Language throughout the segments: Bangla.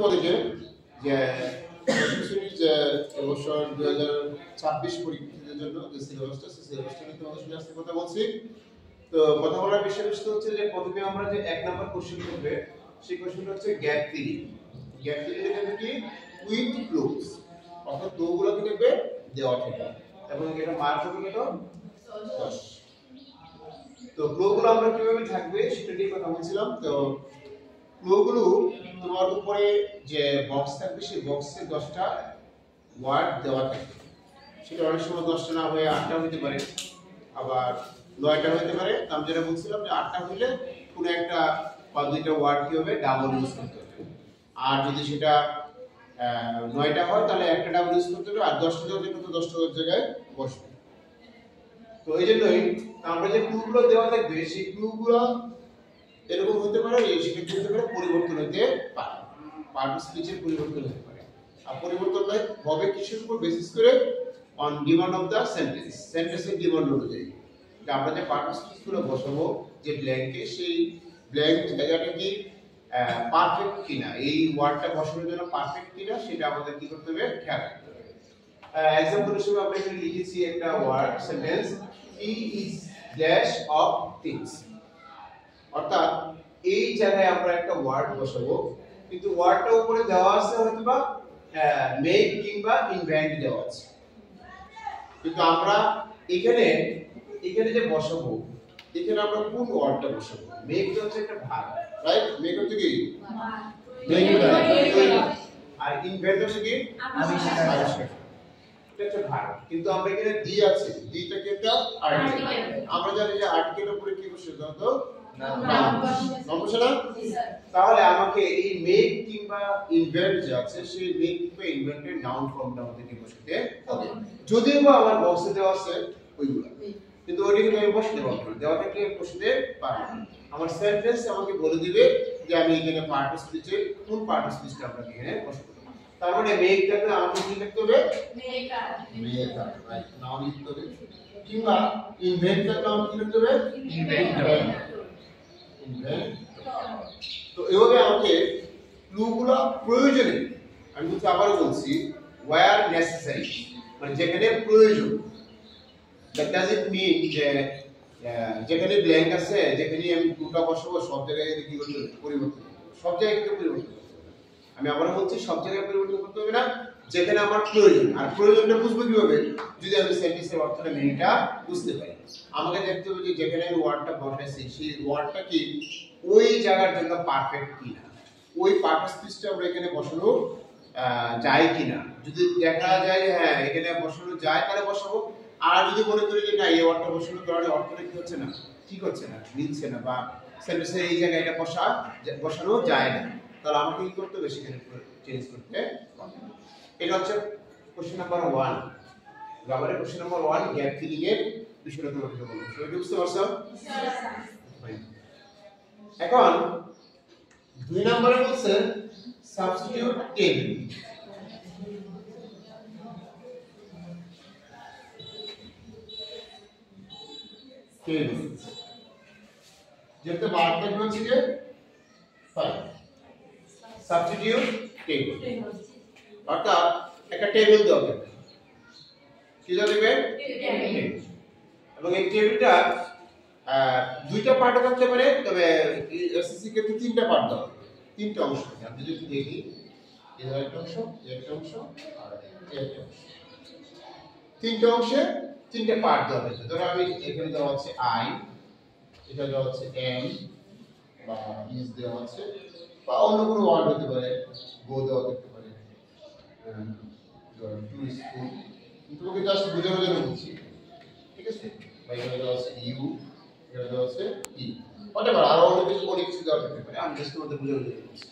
তোমাদেরকে যে যে এবছর 2026 পরীক্ষার্থীদের জন্য যে সিলেবাসটা সেই সিলেবাসটা নিয়ে তোমাদের সাথে আজকে কথা বলছি। তো কথা বলার বিষয়বস্তু হচ্ছে যে প্রথমে আমরা যে 1 নাম্বার কোশ্চেন করবে সেই কোশ্চেনটা হচ্ছে গ্যাপ থিওরি। গ্যাপ থিওরি দেখবে কি উইথ ক্লুজ, অর্থাৎ ক্লুগুলোকে দেখবে দেওয়া থাকে এবং এটা মার্ক হবে কত 10। তো ক্লুগুলো আমরা কিভাবে থাকবে সেটা নিয়ে কথা বলছিলাম। তো ক্লুগুলো তোমার উপরে যে বক্স থাকবে সেই বক্সে 10টা ওয়ার্ড দেওয়া থাকবে। সেটা অনেক সময় 10টা না হয়ে 8টা হতে পারে, আবার 9টা হতে পারে। আমি যেটা বলছিলাম যে 8টা হলে কোনো একটা বা দুইটা ওয়ার্ড কি হবে ডাবল ইউজ করতে হবে, আর যদি সেটা 9টা হয় তাহলে একটা ডাবল ইউজ করতে হবে, আর 10টা যদি কত 10টা জায়গায় বসবে। তো এই জন্যই আমরা যে ক্লুগুলো দেওয়া থাকবে সেই ক্লুগুলো এরকম হতে পারে, সেটা কি হতে পারে পরিবর্তন হতে পারে, পার্ট অফ স্পিচের পরিবর্তন হতে পারে। আর পরিবর্তন হবে কিসের উপর বেসিস করে? On demand of the sentence, সেন্টেন্সের ডিমান্ড অনুযায়ী যে আমরা যে পার্ট অফ স্পিচগুলো বসাবো যে ব্ল্যাঙ্কে, সেই ব্ল্যাঙ্ক জায়গাটা কি পারফেক্ট কিনা, এই ওয়ার্ডটা বসানোর জন্য পারফেক্ট কিনা সেটা আমাদের কি করতে হবে খেয়াল রাখতে হবে। এক্সাম্পল হিসেবে আমরা এখানে লিখেছি একটা word sentence, he is dash of things, অর্থাৎ এই জায়গায় আমরা একটা ওয়ার্ড বসাবো, কিন্তু ওয়ার্ডটা উপরে দেওয়া আছে হয়তোবা মেক কিংবা ইনভেন্ট দেওয়া আছে, কিন্তু আমরা এখানে যে বসাবো এখানে আমরা কোন ওয়ার্ডটা বসাবো? মেক হচ্ছে একটা ভার্ব, রাইট? মেক হচ্ছে কি আর ইনভেন্ট হচ্ছে কি আবিষ্কার, এটা হচ্ছে ভার্ব। কিন্তু আমরা এখানে দি আছে, দিটা কি একটা আর্টিকেল। আমরা জানি যে আর্টিকেলের উপরে কি বসে দাও তাহলে আমাকে এই মেক কিংবা ইনভেন্ট যে আছে সেই মেক কিংবা ইনভেন্টের নাউন ফর্মটা আমাদেরকে বসাতে হবে। যদিও বা আমার বক্সে দেওয়া আছে ওইগুলো, কিন্তু ওইটা কিন্তু আমি বসাতে পারবো না, দেওয়া থাকলে বসাতে পারবো না। আমার সেন্টেন্স আমাকে বলে দিবে যে আমি এখানে পার্ট অফ স্পিচে কোন পার্ট অফ স্পিচটা আমরা এখানে বসাবো। তার মানে মেকটাকে আমাকে কি লিখতে হবে? মেকার, রাইট, নাউন লিখতে হবে। কিংবা ইনভেন্টটাকে আমাকে কি লিখতে হবে? ইনভেন্টর। তো এভাবে আমাকে ক্লুগুলো প্রয়োজনে, আমি কিন্তু আবারও বলছি ওয়্যার নেসেসারি, মানে যেখানে প্রয়োজন। দ্যাট ডাজন্ট মিন যে যেখানে ব্ল্যাঙ্ক আছে যেখানে আমি ক্লুটা বসাবো সব জায়গায় কি করতে হবে? পরিবর্তন করতে হবে, সব জায়গায় কিন্তু পরিবর্তন করতে হবে। আমি আবারও বলছি সব জায়গায় পরিবর্তন করতে হবে না, যেখানে আমার প্রয়োজন। আর প্রয়োজনটা বুঝবো কিভাবে? যদি আমি সেন্টেন্সের অর্থটা মিনিংটা বুঝতে পারি। আমাকে দেখতে হবে যে যেখানে আমি ওয়ার্ডটা বসাইছি সেই ওয়ার্ডটা কি ওই জায়গার জন্য পারফেক্ট কিনা, ওই পার্ট অফ স্পিচটা আমরা এখানে বসানো যায় কিনা। যদি দেখা যায় যে হ্যাঁ এখানে বসানো যায় তাহলে বসাবো, আর যদি মনে করি যে না এই ওয়ার্ডটা বসানোর কারণে অর্থটা কি হচ্ছে না, ঠিক হচ্ছে না, মিলছে না, বা সেন্টেন্সের এই জায়গায় এটা বসানো যায় না, তাহলে আমাকে কি করতে হবে? সেখানে চেঞ্জ করতে হবে। এটা হচ্ছে কোশ্চেন নাম্বার 1, গ্রামারের কোশ্চেন নাম্বার 1, গ্যাপ ফিলিং এর বিষয়টা তোমাকে বলবো। সবাই বুঝতে পারছো? এখন 2 নম্বরে বলছে সাবস্টিটিউট টেবিল। যেটা বারটা হচ্ছে যে 5 সাবস্টিটিউট টেবিল, অর্থাৎ একটা টেবিল দেওয়া হবে। কি দেওয়া হবে? টেবিল। এবং এই টেবিলটা দুইটা পার্টে থাকতে পারে, তবে এসএসসি কে 3টা পার্ট দেওয়া হবে, 3টা অংশ। আপনি যদি দেখি এই একটা অংশ, একটা অংশ আর একটা অংশ, 3টা অংশে 3টা পার্ট দেওয়া হয়েছে। ধরো আমি এখানে দেওয়া আছে আই, এটা দেওয়া আছে এম বা ইজ দেওয়া আছে, বা অন্য কোনো ওয়ার্ড হতে পারে, গো দেওয়া থাকতে পারে, টু স্কুল। তোমাকে জাস্ট বোঝানোর জন্য বলছি, ঠিক আছে? বা এখানে দেওয়া আছে ইউ, এখানে দেওয়া আছে ই, whatever, আর অন্য কিছু অনেক কিছু দেওয়া থাকতে পারে। আমি জাস্ট তোমাদের বোঝানোর জন্য বলছি।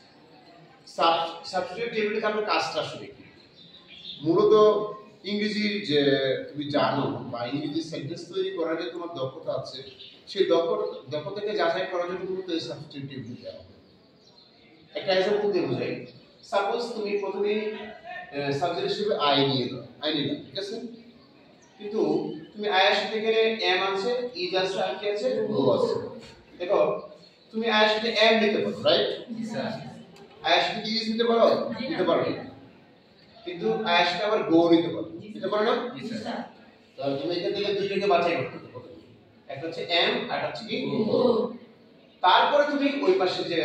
সাবস্টিটিউট টেবিলে আপনার কাজটা আসলে কি? মূলত ইংরেজির যে তুমি জানো বা ইংরেজি সেন্টেন্স তৈরি করার যে তোমার দক্ষতা আছে, সেই দক্ষতাকে যাচাই করার জন্য মূলত এই সাবস্টিটিউট টেবিল দেওয়া হয়। একটা এক্সাম্পল দিয়ে বোঝাই। সাপোজ তুমি প্রথমে সাবজেক্ট হিসেবে আই নিলাম, ঠিক আছে? কিন্তু তুমি আয়ের সাথে এখানে এম আছে, ইজ আছে, আর কি আছে? গো আছে। দেখো তুমি আয়ের সাথে এম নিতে পারো, রাইট? আয়াসকে কি ইজ নিতে পারো? নিতে পারো না। কিন্তু আয়াসকে আবার গো নিতে পারো। নিতে পারো না? জি স্যার। তাহলে তুমি এখান থেকে দুইটাকে বাছাই করতে হবে। একটা হচ্ছে এম আর একটা হচ্ছে কি গো। তারপরে তুমি ওই পাশে যে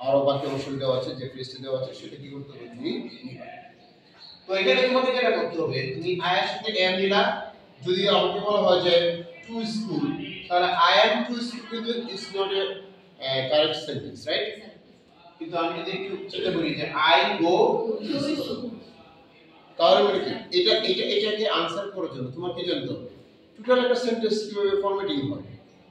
আরো বাকি অংশ দেওয়া আছে, যে ফ্রেজটা দেওয়া আছে সেটা কি করতে হবে? তুমি নিবা। তো এখানে তোমাকে যেটা করতে হবে, তুমি আয়ার সাথে এম নিলা। যদি আমাকে বলা হয় যে টু স্কুল, তাহলে আই এম টু স্কুল কিন্তু is not a correct sentence, right? কিন্তু আমি যদি একটু চেষ্টা করি যে আই গো টু স্কুল, তাহলে মানে কি এটাকে আনসার করার জন্য তোমার কি জানতে হবে? টোটাল একটা সেন্টেন্স কিভাবে ফরম্যাটিং হয়,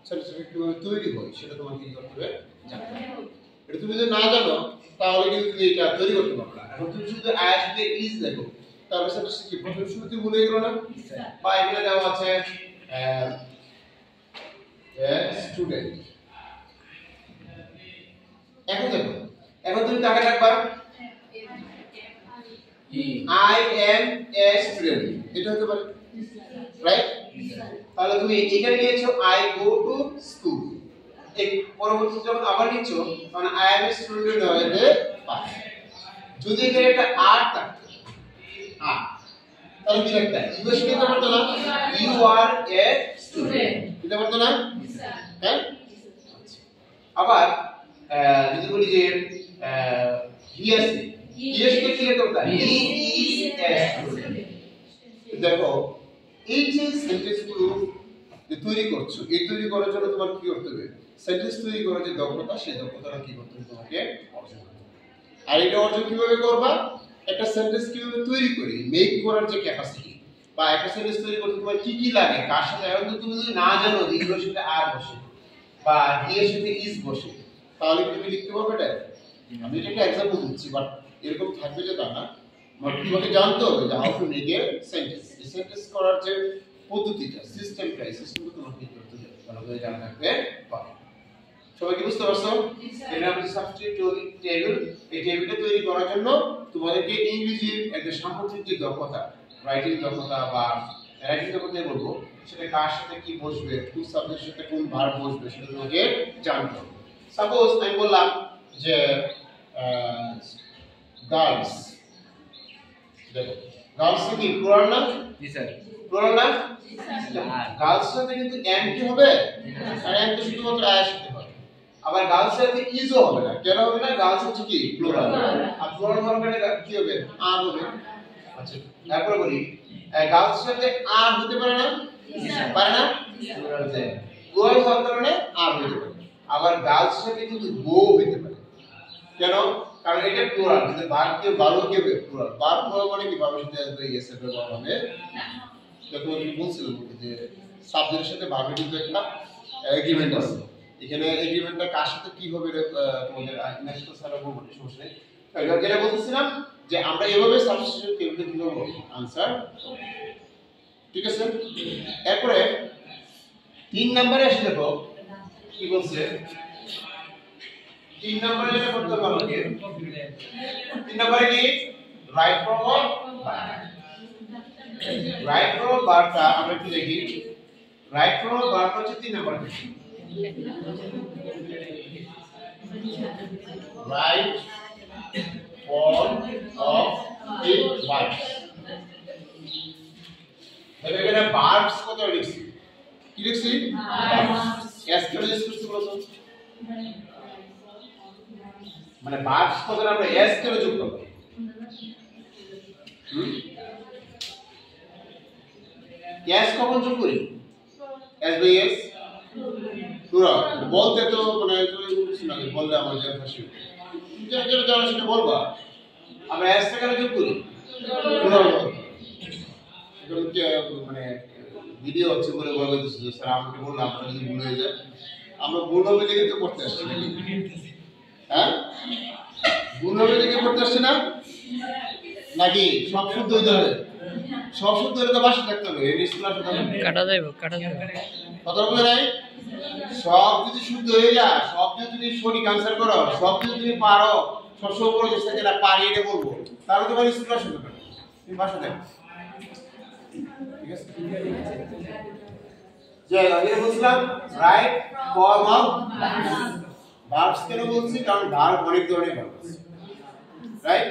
সেন্টেন্স কিভাবে তৈরি হয়, সেটা তোমাকে কি করতে হবে? জানতে হবে। এটা তুমি যদি না জানো তাহলে কিন্তু তুমি এটা তৈরি করতে পারবে না। এখন তুমি শুধু আই সাথে ইজ দেখো, তাহলে সেটা কি প্রথম শুরুতে ভুলে গেল না? বা এখানে দেওয়া আছে স্টুডেন্ট। এখন দেখো, এখন তুমি কাকে রাখবা? I am a student, এটা হতে পারে, রাইট? তাহলে তুমি এখানে নিয়েছো I go to school, এই পরবর্তী যখন আবার নিচ্ছো তখন I am a student হয়ে পাবে। যদি এখানে একটা আর থাকতো, আর তাহলে কি লিখতে হয়? ইউ এর দিতে পারতো না? ইউ আর এ স্টুডেন্ট দিতে পারতো না? হ্যাঁ। আবার যদি বলি যে হি আছে, হি এর সাথে কি লিখতে হতো? He is a student. দেখো এই যে সেন্টেন্সগুলো যে তৈরি করছো, এই তৈরি করার জন্য তোমার কি করতে হবে? সেন্টেন্স তৈরি করার যে দক্ষতা, সেই দক্ষতাটা কি করতে হবে? তোমাকে অর্জন করতে হবে। আর এটা অর্জন কিভাবে করবা? একটা সেন্টেন্স কিভাবে তৈরি করি, মেক করার যে ক্যাপাসিটি, বা একটা সেন্টেন্স তৈরি করতে তোমার কি কি লাগে, কার সাথে, এখন তো তুমি যদি না জানো যে ইউর সাথে আর বসে বা হি এর সাথে ইজ বসে, তাহলে তুমি লিখতে পারবে এটা? আমি এটা একটা এক্সাম্পল দিচ্ছি, বাট এরকম থাকবে যে তা না। তোমাকে জানতে হবে যে how to make a sentence. এই সেন্টেন্স করার যে পদ্ধতিটা, সিস্টেমটা, এই সিস্টেমটা তোমাকে কি করতে হবে? ভালো করে জানা থাকতে পারবে। সবাই কি বুঝতে পারছো? এটা আমাদের সাবস্টিটিউট টেবিল। এই টেবিলটা তৈরি করার জন্য তোমাদেরকে ইংরেজির একটা সামগ্রিক যে দক্ষতা, রাইটিং দক্ষতা বা রাইটিং দক্ষতা বলবো, সেটা কার সাথে কি বসবে, কোন সাবজেক্টের সাথে কোন ভার্ব বসবে, সেটা তোমাকে জানতে হবে। সাপোজ আমি বললাম যে গার্লস, দেখো গার্লস কি প্লুরাল না? জি স্যার। প্লুরাল না? জি স্যার। গার্লস সাথে কিন্তু এম কি হবে? আর এম তো শুধুমাত্র আয়ের সাথে হবে। আবার গার্লস সাথে ইজও হবে না। কেন হবে না? গার্লস হচ্ছে কি প্লুরাল, আর প্লুরাল ফর্মে কি হবে? আর হবে। আচ্ছা তারপরে বলি গার্লস সাথে আর হতে পারে না? জি স্যার। পারে না? প্লুরাল যে প্লুরাল হওয়ার কারণে আর হতে পারে। আবার গার্লস সাথে কিন্তু গো হতে পারে। কেন? কারণ এটা প্লুরাল, কিন্তু ভার্ব কি ভালো কি হবে? প্লুরাল। ভার্ব প্লুরাল মানে কি? ভার্বের সাথে আসবে এস এর ব্যবহার হবে না। যখন আমি বলছিলাম যে সাবজেক্টের সাথে ভার্বের কিন্তু একটা এগ্রিমেন্ট আছে। এখানে এগ্রিমেন্টটা কার সাথে কি হবে তোমাদের নেক্সট স্যার বলবো, সমস্যা নেই। যেটা বলতেছিলাম যে আমরা এভাবে সাবস্টিটিউশন টেবিলে কি করব? আনসার। ঠিক আছে? এরপরে 3 নম্বরে এসে দেখো কি বলছে। 3 নম্বরে যেটা করতে হবে আমাকে, 3 নম্বরে কি? Right form verb. Right form ভার্বটা আমরা কি দেখি? রাইট ফরম ভার্বটা হচ্ছে 3 নম্বরে। Right form of the verbs. এখানে ভার্বস কত লিখছি? কি লিখছি? ভার্বস। এস কে ইউজ করতে বলছো, মানে ভার্বস কত আমরা এস কে যুক্ত করব। এস কখন যোগ করি? S by S plural. বলতে তো মানে কিছু না, বললে আমার যে ফাঁসি যেটা জানো সেটা বলবা। আমরা এস টা কেন যোগ করি? প্লুরাল। এখন মানে ভিডিও হচ্ছে বলে বলে দিচ্ছে যে স্যার আমাকে বললাম আমরা যদি ভুল হয়ে যায়, আমরা ভুল হবে দেখে তো করতে আসছি নাকি? হ্যাঁ, ভুল হবে দেখে করতে আসছি না নাকি? সব শুদ্ধ হইতে হবে, সব শুদ্ধ হলে তো বাসা থাকতে হবে, এই স্কুল আসতে হবে। কাটা যাবে কথা বলে নাই। সব যদি শুদ্ধ হয়ে যায়, সব যদি তুমি সঠিক আনসার করো, সব যদি তুমি পারো, সবসময় বলো যে স্যার এটা পারি এটা বলবো, তাহলে তোমার স্কুল আসতে হবে, তুমি বাসা থাকবে। ঠিক আছে? যে আগে বলছিলাম right form of verbs. Verbs কেন বলছি? কারণ ভার্ব অনেক ধরনের ভার্ব আছে। Right?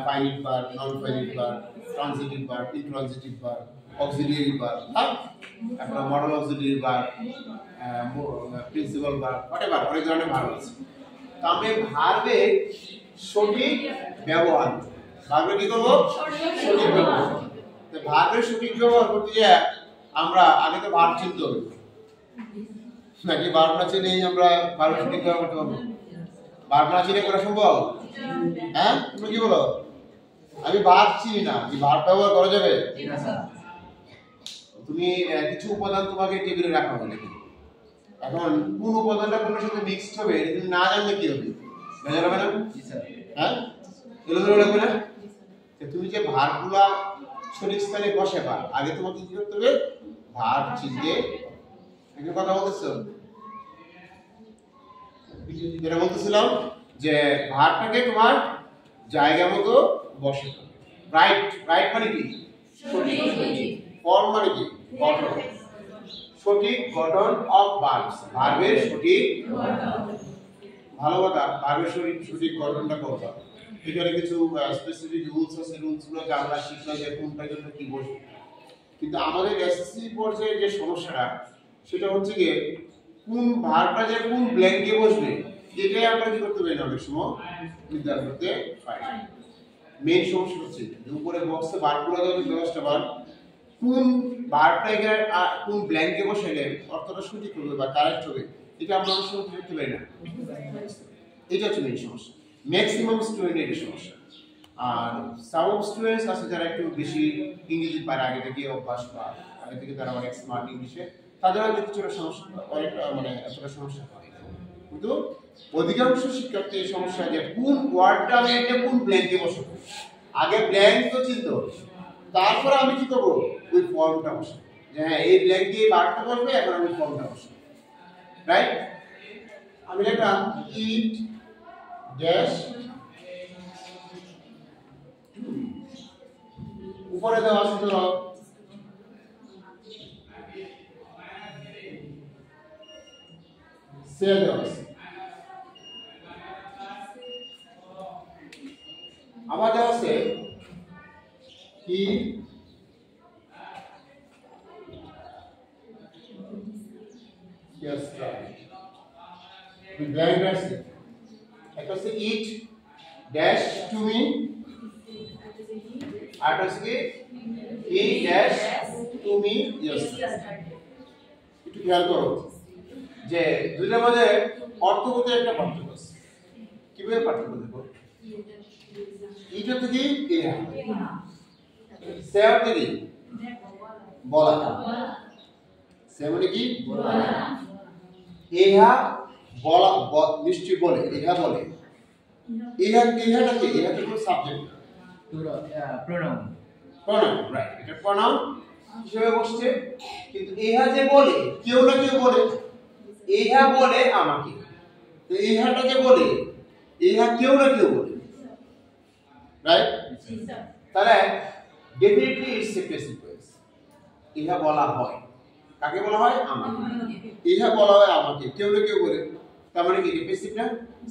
Finite verb, non finite verb, transitive verb, intransitive verb, auxiliary verb, হ্যাঁ, তারপর model auxiliary verb, principal verb, whatever, অনেক ধরনের ভার্ব আছে। তো আমরা ভার্বের সঠিক ব্যবহার, ভার্বের কি করব? সঠিক ব্যবহার। তো ভার্বের সঠিক ব্যবহার করতে গিয়ে আমরা আগে তো ভার্ব চিনতে হবে, নাকি ভার্ব না চিনেই আমরা ভার্বের সঠিক ব্যবহার করতে পারবো? ভার্ব না চিনে করা সম্ভব? হ্যাঁ, তুমি কি বলো? আমি ভার্ব চিনি না, কি ভার্ব ব্যবহার করা যাবে? তুমি কিছু উপাদান তোমাকে টেবিলে রাখা হবে নাকি, এখন কোন উপাদানটা কোনের সাথে মিক্সড হবে এটা তুমি না জানলে কি হবে? বুঝা যাবে না? হ্যাঁ, এগুলো লাগবে না? তুমি যে ভার্বগুলা সঠিক স্থানে বসাবা, আগে তোমাকে কি করতে হবে? ভার্ব চিনতে। একটা কথা বলতেছো, যেটা বলতেছিলাম যে ভার্বটাকে তোমার জায়গা মতো বসাতে হবে। রাইট, রাইট মানে কি? সঠিক। ফর্ম মানে কি? গঠন। সঠিক গঠন অফ ভার্বস, ভার্বের সঠিক গঠন। ভালো কথা, ভার্বের সঠিক গঠনটা করতে হবে। এখানে কিছু স্পেসিফিক রুলস আছে, রুলসগুলো আমরা শিখলাম যে কোনটার জন্য কি বসবে। কিন্তু আমাদের এসএসসি পর্যায়ে যে সমস্যাটা সেটা হচ্ছে যে কোন ভার্বটা যে কোন ব্ল্যাঙ্কে বসবে এটাই আমরা কি করতে পারি না, অনেক সময় নির্ধারণ করতে পারি। মেইন সমস্যা হচ্ছে যে উপরে বক্সে ভার্বগুলো দেওয়া ব্যবস্থা ভার্ব কোন ভার্বটা এখানে কোন ব্ল্যাঙ্কে বসাইলে অর্থটা সঠিক হবে বা কারেক্ট হবে এটা আমরা অনেক সময় করতে পারি না। এটা হচ্ছে মেইন সমস্যা, ম্যাক্সিমাম স্টুডেন্টের এই সমস্যা। আর সাম অফ স্টুডেন্টস আছে যারা একটু বেশি ইংরেজি পারে, আগে থেকে অভ্যাস বা আগে থেকে তারা অনেক স্মার্ট ইংলিশে, তাদের হয়তো কিছুটা সমস্যা, অনেকটা মানে এতটা সমস্যা হয়। কিন্তু অধিকাংশ শিক্ষার্থী এই সমস্যা যে কোন ওয়ার্ডটা আমি এটা কোন ব্ল্যাঙ্কে বসাবো, আগে ব্ল্যাঙ্ক তো চিনতে হবে, তারপর আমি কি করবো ওই ফর্মটা বসাবো, যে হ্যাঁ এই ব্ল্যাঙ্কে এই ভার্বটা বসবে, এখন আমি ফর্মটা বসাবো। রাইট? আমি লিখলাম ইট ড্যাশ, উপরে দেওয়া আছে ধরো সে দেওয়া আছে, আবার দেওয়া আছে কি yes right ব্ল্যাঙ্ক আছে, একটা হচ্ছে ইট ড্যাশ টু মি, আর হচ্ছে ই ড্যাশ টু মি yes। একটু খেয়াল করো যে দুইটার মধ্যে অর্থগত একটা পার্থক্য আছে। কিভাবে পার্থক্য দেখো, ইট হচ্ছে কি ইহা, সে অর্থ কি বলা, সে মানে কি বলা, ইহা বলা নিশ্চয় বলে, ইহা বলে, ইহাটা কি? ইহা তো সাবজেক্ট প্রোনাউন, প্রোনাউন রাইট, এটা প্রোনাউন হিসেবে বসছে। কিন্তু ইহা যে বলে, কেউ না কেউ বলে, ইহা বলে আমাকে, তো ইহাটা যে বলে ইহা কেউ না কেউ বলে, রাইট? তাহলে definitely it's a passive voice. ইহা বলা হয়, কাকে বলা হয়? আমাকে। ইহা বলা হয় আমাকে, কেউ না কেউ বলে, তার মানে কি প্যাসিভ না?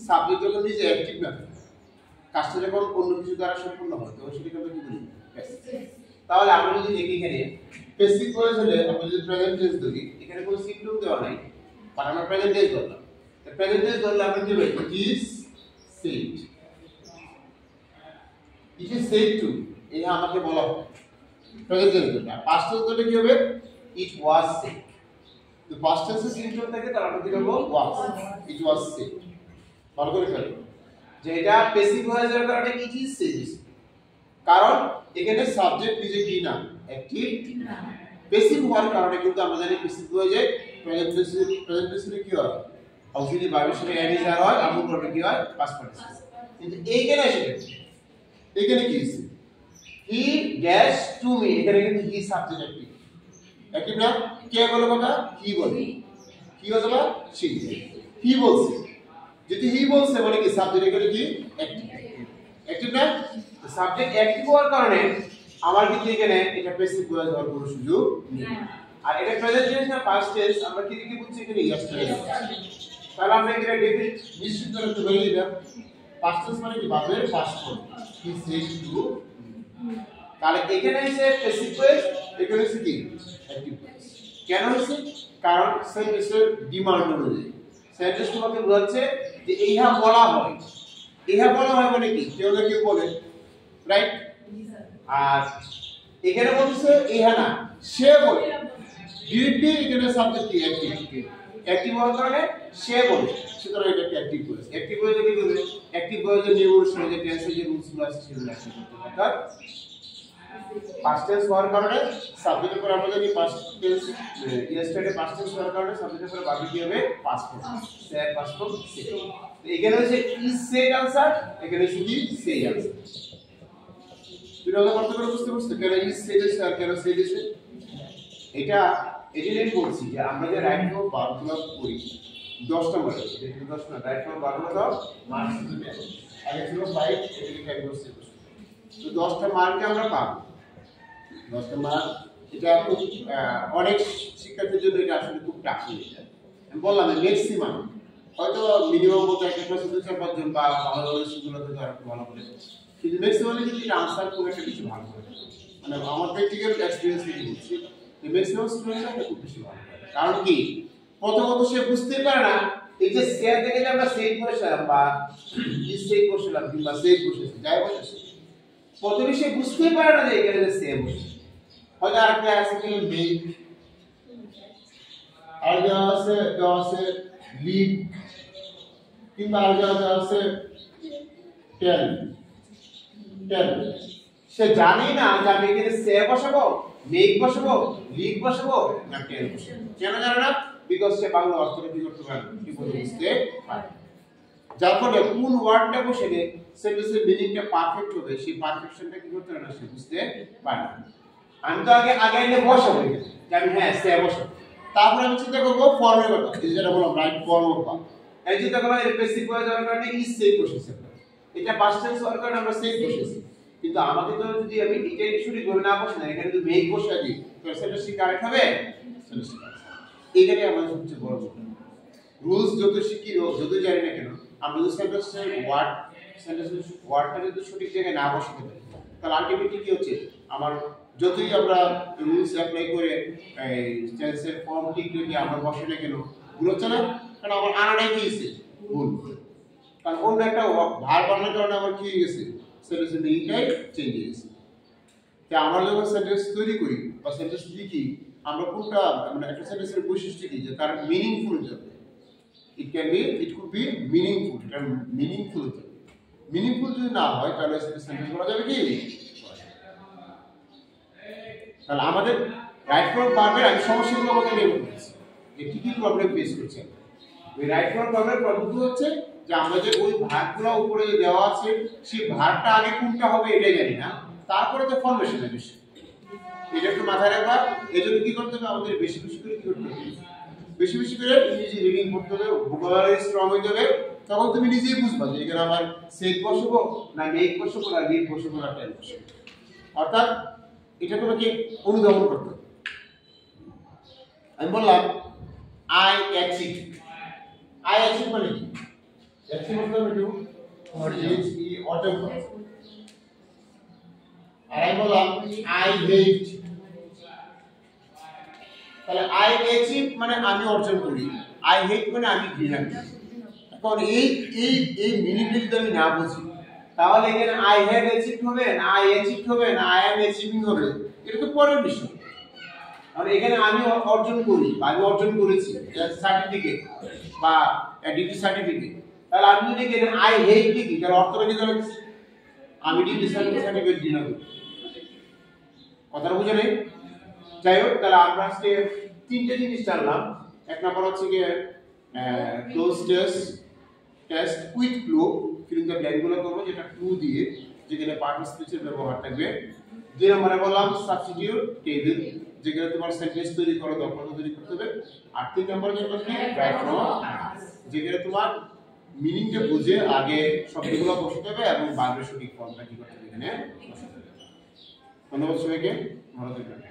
সাবজেক্ট যখন নিজে অ্যাক্টিভ না, কাজটা যখন অন্য কিছু দ্বারা সম্পূর্ণ হয় তখন সেটাকে আমরা কি বলি? প্যাসিভ। তাহলে আমরা যদি দেখি এখানে প্যাসিভ ভয়েস হলে আমরা যদি প্রেজেন্ট টেন্স ধরি, এখানে কোনো সিম্পটম দেওয়া নাই, বাট আমরা প্রেজেন্ট টেন্স ধরলাম। তো প্রেজেন্ট টেন্স ধরলে আমরা কি বলি? It is said, it is said to, এই আমাকে বলা হয় প্রেজেন্ট টেন্স ধরলে। পাস্ট টেন্স ধরলে কি হবে? ইট ওয়াজ সেড। তো পাস্ট টেন্সে সিম্পটম থাকে, তার আমরা কি করব? ওয়াজ, ইট ওয়াজ সেড। ভালো করে খেয়াল করো যে এটা প্যাসিভ ভয়েসের কারণে ইট ইজ সেড, কারণ এখানে সাবজেক্ট নিজে কি না, অ্যাক্টিভ না। প্যাসিভ হওয়ার কারণে কিন্তু আমরা জানি প্যাসিভ ভয়েসে প্রেজেন্ট টেন্সে কি হয়? অক্সিলিয়ারি ভার্বের সাথে এম ইজ আর হয়, আমল করবে কি হয়? Past participle. কিন্তু এইখানে সেটা এখানে কি আছে? হি ড্যাশ টু মি, এখানে কিন্তু হি সাবজেক্ট অ্যাক্টিভ, অ্যাক্টিভ না? কে বলে কথা? হি বলে, কি অথবা সে, হি বলছে। যদি হি বলছে মানে কি সাবজেক্ট এখানে কি অ্যাক্টিভ, অ্যাক্টিভ না? সাবজেক্ট অ্যাক্টিভ হওয়ার কারণে আমার কিন্তু এখানে এটা প্যাসিভ ভয়েস হওয়ার কোনো সুযোগ নেই। আর এটা প্রেজেন্ট টেন্স না পাস্ট টেন্স, আমরা কি কি বুঝছি এখানে? ইয়েস্টারডে। তাহলে আমরা এখানে ডেফিনিট নিশ্চিত করতে পারি এটা পাস্ট টেন্স মানে কি ভার্বের past form he said to তাহলে এখানে এসে প্যাসিভ ভয়েস এখানে এসে কি অ্যাক্টিভ ভয়েস কেন হইছে কারণ সেন্টেন্সের ডিমান্ড অনুযায়ী সেন্টেন্স তোমাকে বোঝাচ্ছে যে ইহা বলা হয় মানে কি কেউ না কেউ বলে রাইট আর এখানে বলছে ইহা না সে বলে ডিরেক্টলি এখানে সাবজেক্ট কি অ্যাক্টিভ হওয়ার কারণে সে বলে সুতরাং এটা একটা অ্যাক্টিভ ভয়েস অ্যাক্টিভ ভয়েস কি করবে অ্যাক্টিভ ভয়েসের নিয়ম যে টেন্সের যে রুলস গুলো আছে সেগুলো অ্যাপ্লাই করতে হবে অর্থাৎ পাস্ট টেন্স হওয়ার কারণে সাবজেক্টের পর আমরা জানি past tense yesterday past tense হওয়ার কারণে সাবজেক্টের পরে বাকি কি হবে past form sir past form সে এখানে হচ্ছে ইজ সেড আনসার এখানে হচ্ছে কি সে আনসার দুটো আলাদা পার্থক্য বুঝতে পারছো কেন ইজ সেড আর কেন সেড এটা এজন্য বলছি যে আমরা যে রাইট ফর্ম বারগুলো করি 10টা মডেল এটা 10 না রাইট ফর্ম বারগুলো দাও মার্কস দিবে আগে ছিল 5 এটাকে ক্যাটাগরি তো 10টা মার্কে আমরা পাবো 10টা মার্ক এটা খুব অনেক শিক্ষার্থীর জন্য এটা আসলে খুব টাফ হয়ে যায় আমি বললাম ম্যাক্সিমাম হয়তো মিনিমাম বলতে একটা ক্লাসে 2-4 জন বা ভালো ভালো স্কুলগুলোতে তারা ভালো করে কিন্তু ম্যাক্সিমামলি যদি এটা আনসার করে একটা কিছু ভালো করে মানে আমার প্র্যাকটিক্যাল এক্সপেরিয়েন্স থেকে বলছি যে ম্যাক্সিমাম স্টুডেন্টরা খুব বেশি ভালো করে কারণ কি প্রথমত সে বুঝতে পারে না এই যে শেয়ার থেকে যে আমরা সেট বসালাম বা ই সেট বসালাম কিংবা সেট বসেছি যাই বসেছি প্রথমে সে বুঝতে পারে না যে এখানে যে সেট বসেছে হয়তো আরেকটা আছে কি মেক আর দেওয়া আছে লিড কিংবা আর দেওয়া আছে টেল সে জানে না যে আমি এখানে সে বসাবো মেক বসাবো লিড বসাবো না টেল বসাবো কেন জানে না বিকজ সে বাংলা অর্থনীতি করতে পারে কি বলে বুঝতে পারে যার ফলে কোন ওয়ার্ডটা বসেলে সেন্টেন্সের মিনিংটা পারফেক্ট হবে সেই পারফেকশনটা কি করতে পারে না সে বুঝতে পারে না আমি তো আগে এনে বসাবো যে আমি হ্যাঁ সে বসাবো তারপরে আমি চিন্তা করবো ফর্মের কথা এই যেটা বললাম রাইট ফর্ম বা এই চিন্তা করলাম এর বেসিক হয়ে যাওয়ার কারণে ইজ সেট বসেছে এটা পাস্ট টেন্স হওয়ার কারণে আমরা সেট বসেছি কিন্তু আমাকে তো যদি আমি এটা শুরু করে না বসে না এখানে যদি মেক বসে দিই তো সেন্টেন্স কি কারেক্ট হবে এখানে আমাদের সবচেয়ে বড় রুলস যত শিখি যত জানি না কেন আমরা যদি সেন্টেন্সের ওয়ার্ডটা যদি সঠিক জায়গায় না বসাতে পারি তাহলে আলটিমেটলি কি হচ্ছে আমার যতই আমরা রুলস অ্যাপ্লাই করে এই টেন্সের ফর্ম ঠিক রেখে আমরা বসালে কেন ভুল হচ্ছে না কারণ আমার আনাটাই কি হয়েছে ভুল কারণ অন্য একটা ভার বানানোর কারণে আমার কি হয়ে গেছে সেন্টেন্সের মিনিংটাই চেঞ্জ হয়ে গেছে তাই আমরা যখন সেন্টেন্স তৈরি করি বা সেন্টেন্স লিখি আমরা কোনটা মানে একটা সেন্টেন্সের বৈশিষ্ট্য কি যে তার মিনিংফুল যাবে it could be meaningful এটা মিনিংফুল হতে হবে মিনিংফুল যদি না হয় তাহলে সেন্টেন্স বলা যাবে কি তাহলে আমাদের রাইট ফর্ম ভার্বের আমি সমস্যাগুলো মধ্যে নিয়ে বলছি যে কি কি প্রবলেম ফেস করছে ওই রাইট ফর্ম ভার্বের প্রবলেম হচ্ছে যে আমরা যে ওই ভার্বগুলো উপরে যে দেওয়া আছে সেই ভার্বটা আগে কোনটা হবে এটাই জানি না তারপরে তো ফর্মেশনের বিষয় এটা একটু মাথায় রাখবা এজন্য কি করতে হবে আমাদের বেশি বেশি করে কি করতে হবে বেশি বেশি করে ইংরেজি রিডিং করতে হবে ভোকাবুলারি স্ট্রং হয়ে যাবে তখন তুমি নিজেই বুঝবা যে এখানে আমার সেট বসাবো না মেক বসাবো না লিড বসাবো না টেল বসাবো অর্থাৎ এটা তোমাকে অনুধাবন করতে হবে আমি বললাম আই অ্যাচিভ মানে কি অ্যাচিভ মানে কি এইচ ই অটো আর আমি বললাম আই হেট তাহলে আই অ্যাচিভ মানে আমি অর্জন করি আই হেট মানে আমি ঘৃণা করি এখন এই মিনিংটা যদি আমি না বুঝি তাহলে এখানে আই হ্যাভ অ্যাচিভড হবে না আই অ্যাচিভড হবে না আই অ্যাম অ্যাচিভিং হবে এটা তো পরের বিষয় আর এখানে আমি অর্জন করি বা আমি অর্জন করেছি সার্টিফিকেট বা ডিগ্রি সার্টিফিকেট তাহলে আমি যদি এখানে আই হেট লিখি তার অর্থটা কি দাঁড়াচ্ছে আমি ডিগ্রি সার্টিফিকেট ঘৃণা করি কথাটা বুঝে নেই যাই হোক তাহলে আমরা আজকে তিনটে জিনিস জানলাম এক নম্বর হচ্ছে গিয়ে cloze test with clue filling the ব্ল্যাঙ্কগুলো করবো যেটা ক্লু দিয়ে যেখানে পার্টিসিপেটের ব্যবহার থাকবে দুই নম্বরে বললাম সাবস্টিটিউট টেবিল যেখানে তোমার সেন্টেন্স তৈরি করো দক্ষতা তৈরি করতে হবে আর তিন নম্বরে যেটা কি রাইট ফর্ম যেখানে তোমার মিনিংটা বুঝে আগে শব্দগুলো বসাতে হবে এবং ভার্বের সঠিক ফর্মটা কি করতে হবে এখানে বসাতে হবে ধন্যবাদ সবাইকে ভালো থাকবেন